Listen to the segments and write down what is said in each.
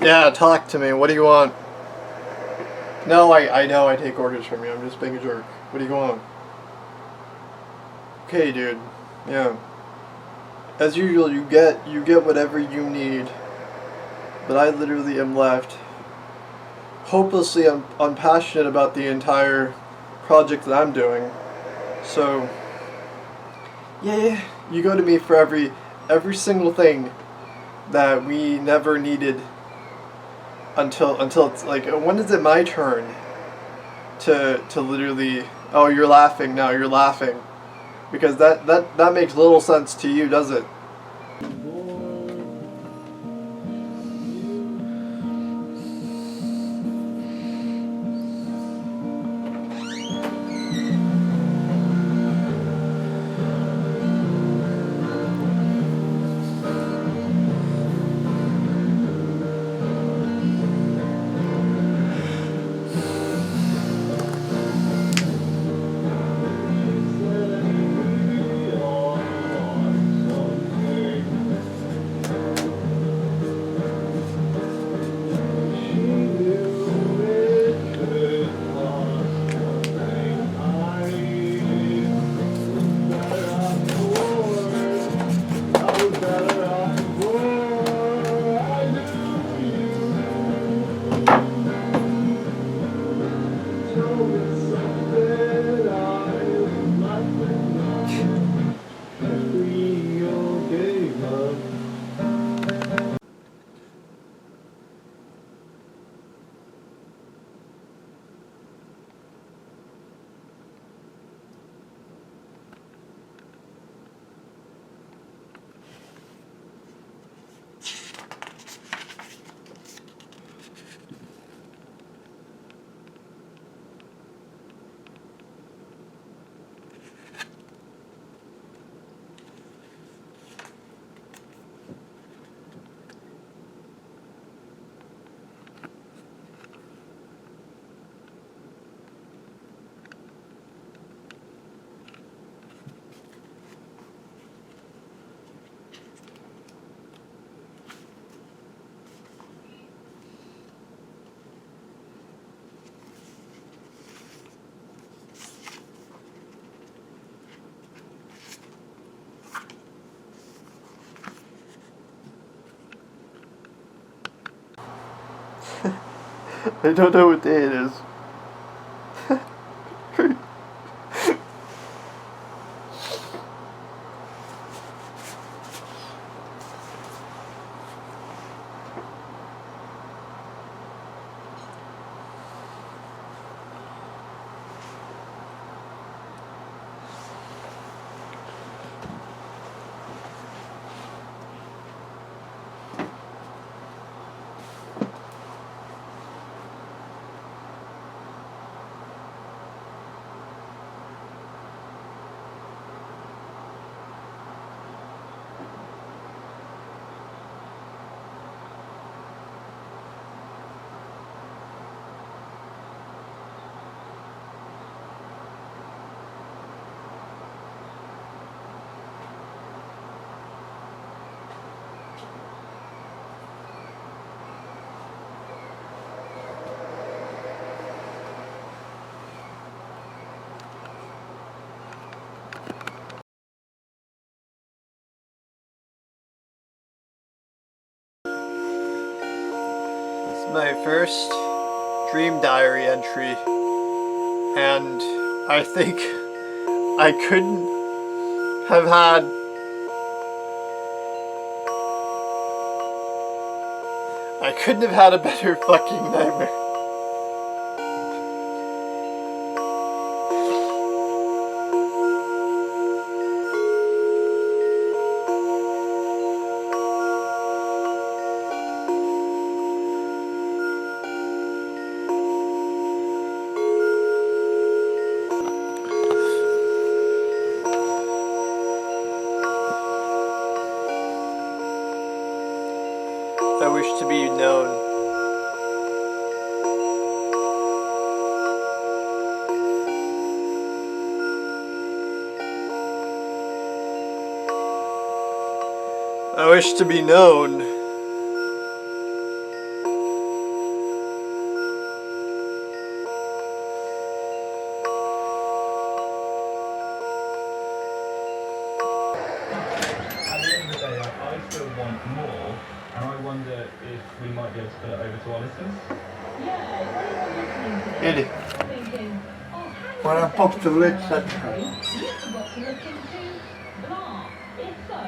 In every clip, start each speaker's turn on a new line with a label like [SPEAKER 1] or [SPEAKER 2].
[SPEAKER 1] Yeah, talk to me. What do you want? No, I know I take orders from you. I'm just being a jerk. What do you want? Okay, dude. Yeah. As usual, you get whatever you need. But I literally am left hopelessly unpassionate about the entire project that I'm doing. So, yeah, you go to me for every single thing that we never needed until it's like, when is it my turn to literally, oh, you're laughing now, you're laughing, because that makes little sense to you, does it? I don't know what day it is. My first dream diary entry, and I think I couldn't have had a better fucking nightmare. I wish to be known. I wish to be known
[SPEAKER 2] we might be able to put it over to our listeners.
[SPEAKER 3] Eddie, when I pop the lid set.
[SPEAKER 4] If so,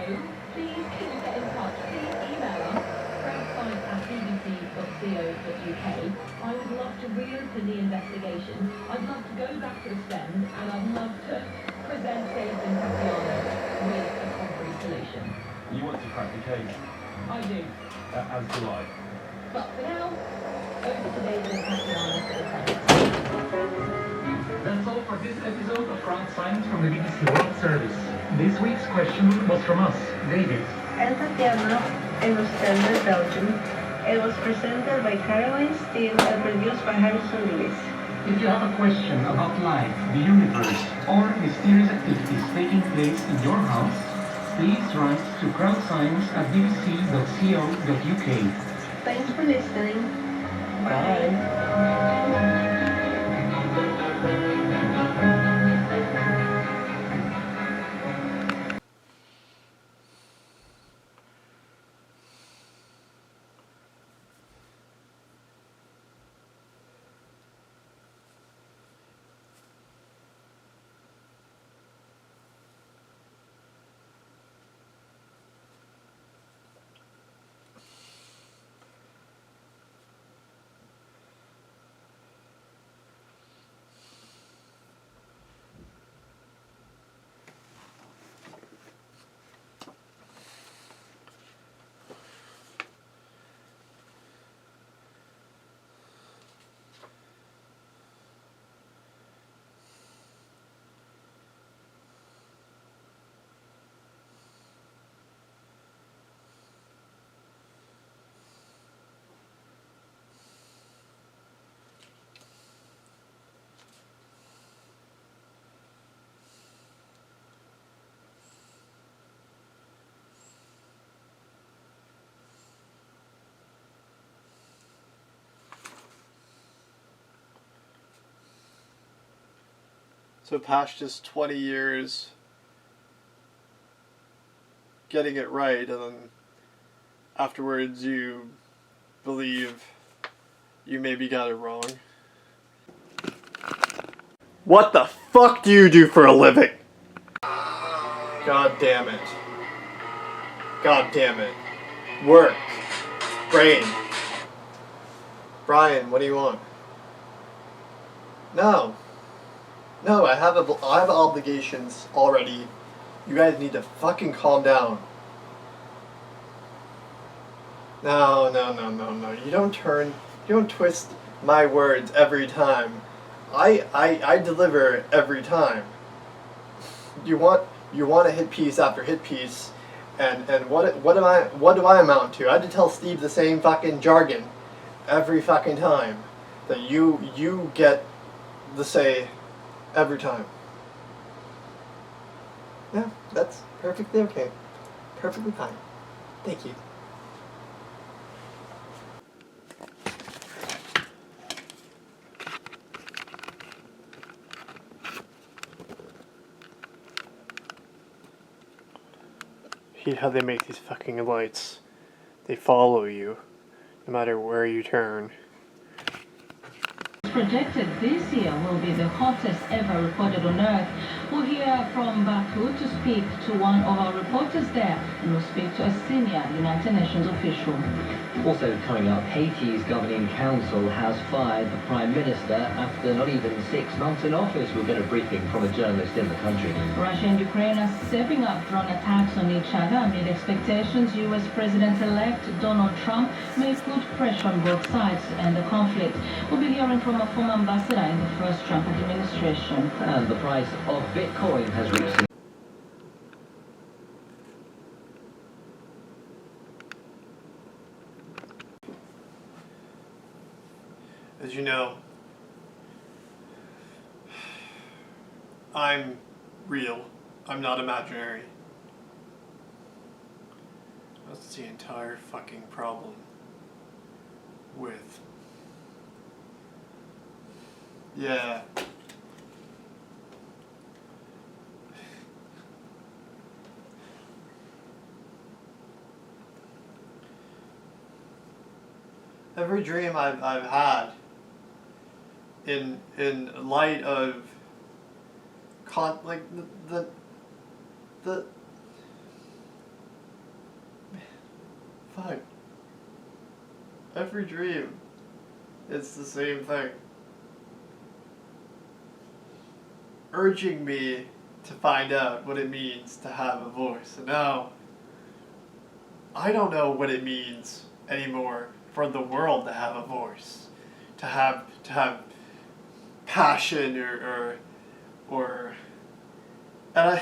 [SPEAKER 4] please can you get in touch? Please email us, crowdside@bbc.co.uk. I would love to reopen the investigation. I'd love to go back to the STEM, and I'd love to present David and Tatiana with a concrete solution.
[SPEAKER 2] You want to crack the case?
[SPEAKER 4] I do.
[SPEAKER 2] As do I.
[SPEAKER 4] But for now, over to David and Tatiana for the case.
[SPEAKER 5] That's all for this episode of Crowd Science from the BBC World Service. This week's question was from us, David.
[SPEAKER 6] And Tatiana, it was Surrender Belgium. It was presented by Caroline Steele and produced by Harrison Lewis.
[SPEAKER 5] If you have a question about life, the universe, or mysterious activities taking place in your house, please write to crowdscience@bbc.co.uk.
[SPEAKER 6] Thanks for listening.
[SPEAKER 5] Bye.
[SPEAKER 1] So past just 20 years getting it right, and then afterwards you believe you maybe got it wrong. What the fuck do you do for a living? God damn it. God damn it. Work. Brain. Brian, what do you want? No. No, I have obligations already. You guys need to fucking calm down. No. You don't twist my words every time. I deliver every time. You want to hit piece after hit piece, and what do I amount to? I had to tell Steve the same fucking jargon every fucking time that you get the say every time. Yeah, that's perfectly okay. Perfectly fine. Thank you. See how they make these fucking lights. They follow you, no matter where you turn.
[SPEAKER 4] Projected this year will be the hottest ever recorded on Earth. We'll hear from Baku to speak to one of our reporters there, and we'll speak to a senior United Nations official.
[SPEAKER 7] Also coming up, Haiti's governing council has fired the Prime Minister after not even 6 months in office. We'll get a briefing from a journalist in the country.
[SPEAKER 4] Russia and Ukraine are stepping up drone attacks on each other amid expectations US President-elect Donald Trump may put pressure on both sides and the conflict. We'll be hearing from a former ambassador in the first Trump administration.
[SPEAKER 7] And the price of Bitcoin has reached...
[SPEAKER 1] As you know, I'm real. I'm not imaginary. That's the entire fucking problem with... Yeah. every dream I've had in light of like the fuck, every dream, it's the same thing, urging me to find out what it means to have a voice. And now I don't know what it means anymore for the world to have a voice, to have passion or and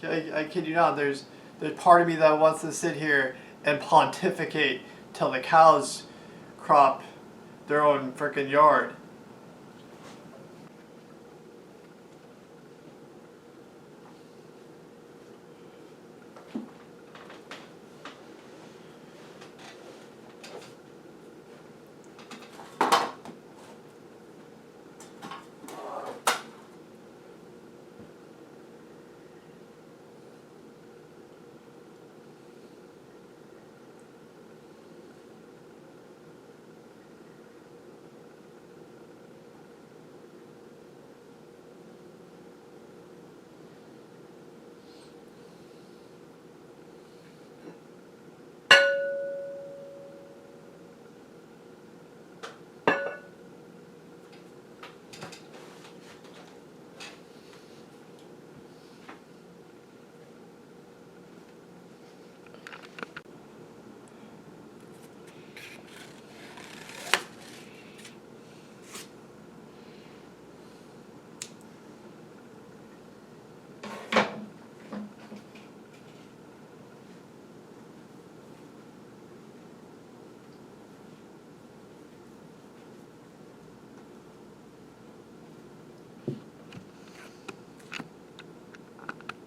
[SPEAKER 1] I kid you not, there's part of me that wants to sit here and pontificate till the cows crop their own frickin' yard.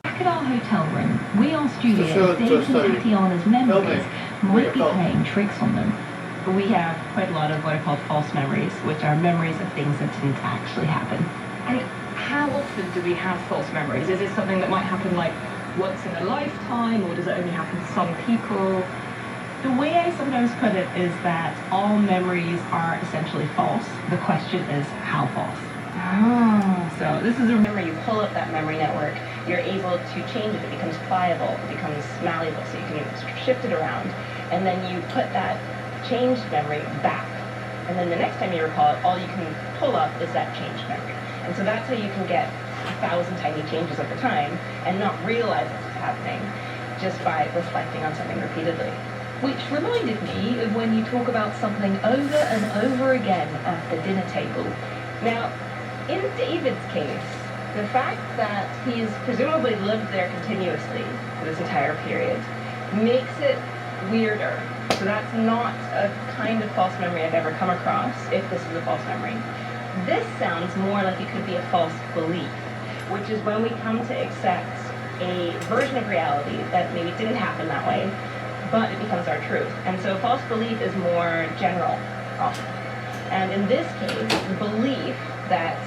[SPEAKER 4] At our hotel room, we asked Julia
[SPEAKER 1] So
[SPEAKER 4] if Dave's and Tatiana's memories might be
[SPEAKER 1] Film.
[SPEAKER 4] playing tricks on them. We have quite a lot of what are called false memories, which are memories of things that didn't actually happen.
[SPEAKER 8] And how often do we have false memories? Is it something that might happen like once in a lifetime, or does it only happen to some people?
[SPEAKER 4] The way I sometimes put it is that all memories are essentially false. The question is how false.
[SPEAKER 8] So this is a memory. You pull up that memory network, you're able to change it. It becomes pliable, it becomes malleable, so you can shift it around. And then you put that changed memory back. And then the next time you recall it, all you can pull up is that changed memory. And so that's how you can get 1,000 tiny changes over time and not realize what's happening just by reflecting on something repeatedly.
[SPEAKER 9] Which reminded me of when you talk about something over and over again at the dinner table.
[SPEAKER 8] Now, in David's case, the fact that he's presumably lived there continuously for this entire period makes it weirder. So that's not a kind of false memory I've ever come across, if this is a false memory. This sounds more like it could be a false belief, which is when we come to accept a version of reality that maybe didn't happen that way, but it becomes our truth. And so false belief is more general often. And in this case, the belief that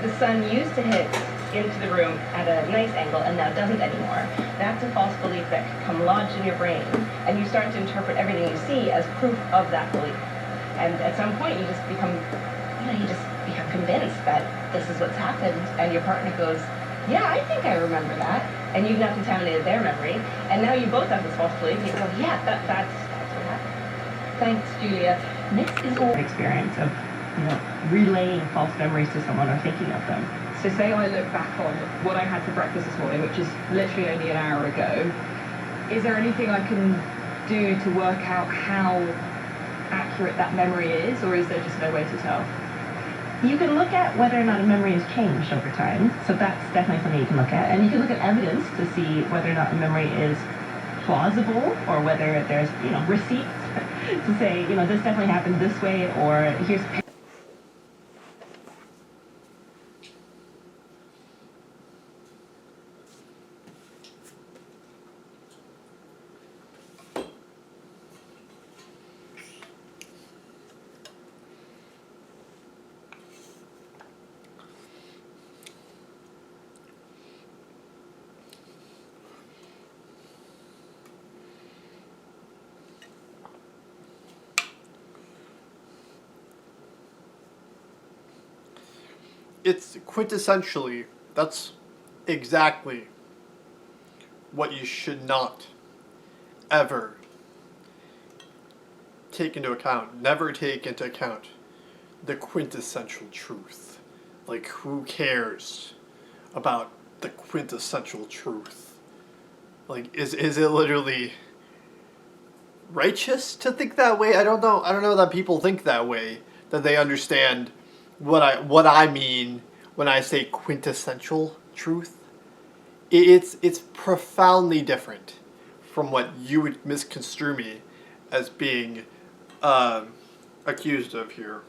[SPEAKER 8] the sun used to hit into the room at a nice angle and now doesn't anymore, that's a false belief that can come lodged in your brain, and you start to interpret everything you see as proof of that belief. And at some point you just become convinced that this is what's happened, and your partner goes, yeah, I think I remember that, and you've now contaminated their memory, and now you both have this false belief, and you go, yeah, that's what happened.
[SPEAKER 9] Thanks, Julia.
[SPEAKER 4] Next is all experience of, relaying false memories to someone or thinking of them.
[SPEAKER 8] So say I look back on what I had for breakfast this morning, which is literally only an hour ago. Is there anything I can do to work out how accurate that memory is, or is there just no way to tell?
[SPEAKER 4] You can look at whether or not a memory has changed over time, so that's definitely something you can look at. And you can look at evidence to see whether or not a memory is plausible, or whether there's, receipts to say, this definitely happened this way, or here's
[SPEAKER 1] it's quintessentially, that's exactly what you should not ever take into account. Never take into account the quintessential truth. Like, who cares about the quintessential truth? Like, is it literally righteous to think that way? I don't know that people think that way, that they understand what I mean when I say quintessential truth. It's profoundly different from what you would misconstrue me as being accused of here.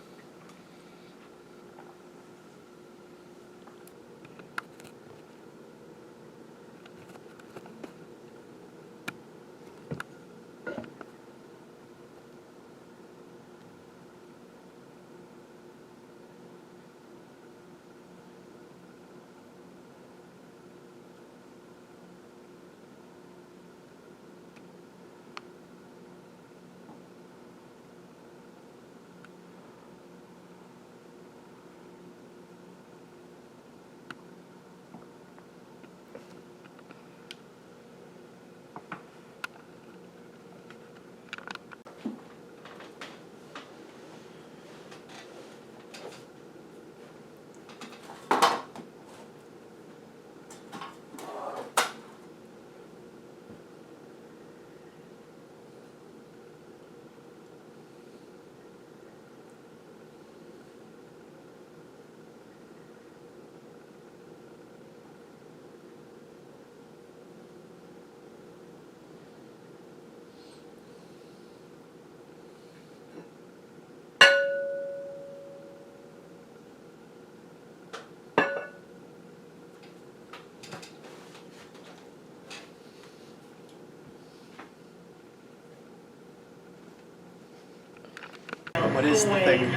[SPEAKER 1] What is the thing that you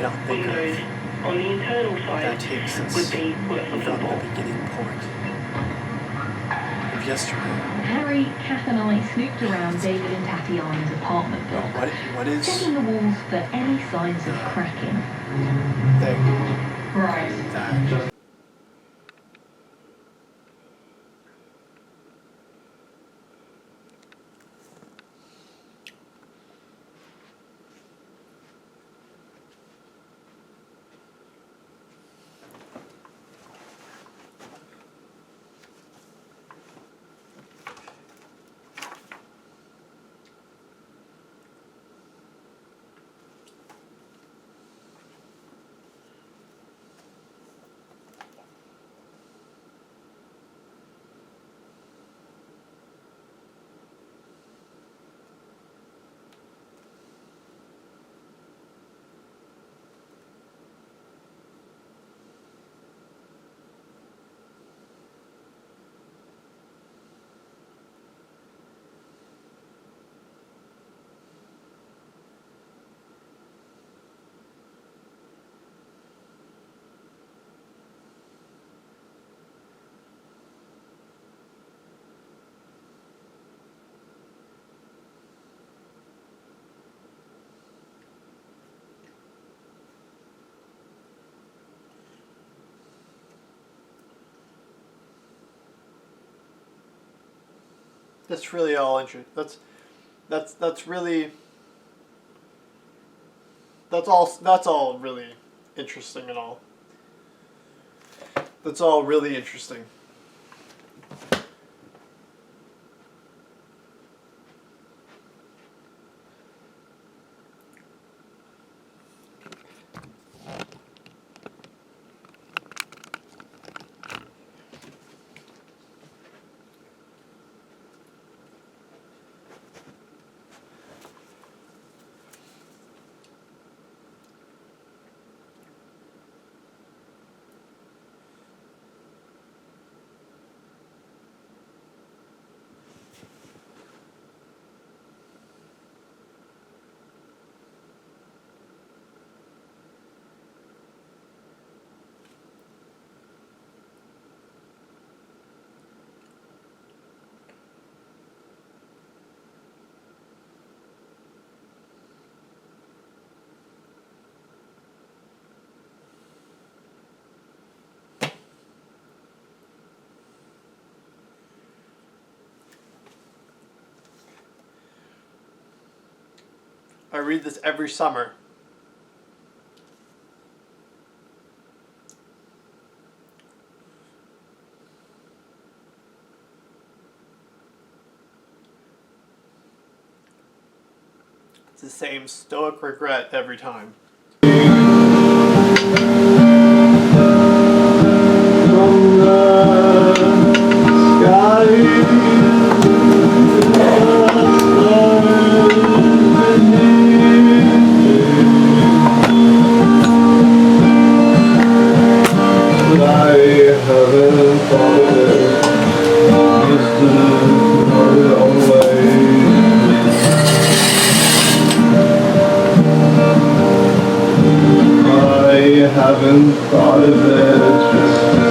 [SPEAKER 1] cannot think of
[SPEAKER 6] on the internal side
[SPEAKER 1] that takes us
[SPEAKER 6] would be worth
[SPEAKER 1] from
[SPEAKER 6] the
[SPEAKER 1] the beginning point of yesterday?
[SPEAKER 9] Harry, Kath and I snooped around David and Tatiana's apartment block,
[SPEAKER 1] What is
[SPEAKER 9] checking the walls for any signs of cracking.
[SPEAKER 1] thing
[SPEAKER 9] Right.
[SPEAKER 1] that that's really all interesting. That's really that's all really interesting and all. That's all really interesting. I read this every summer. It's the same stoic regret every time.
[SPEAKER 10] Haven't thought of it.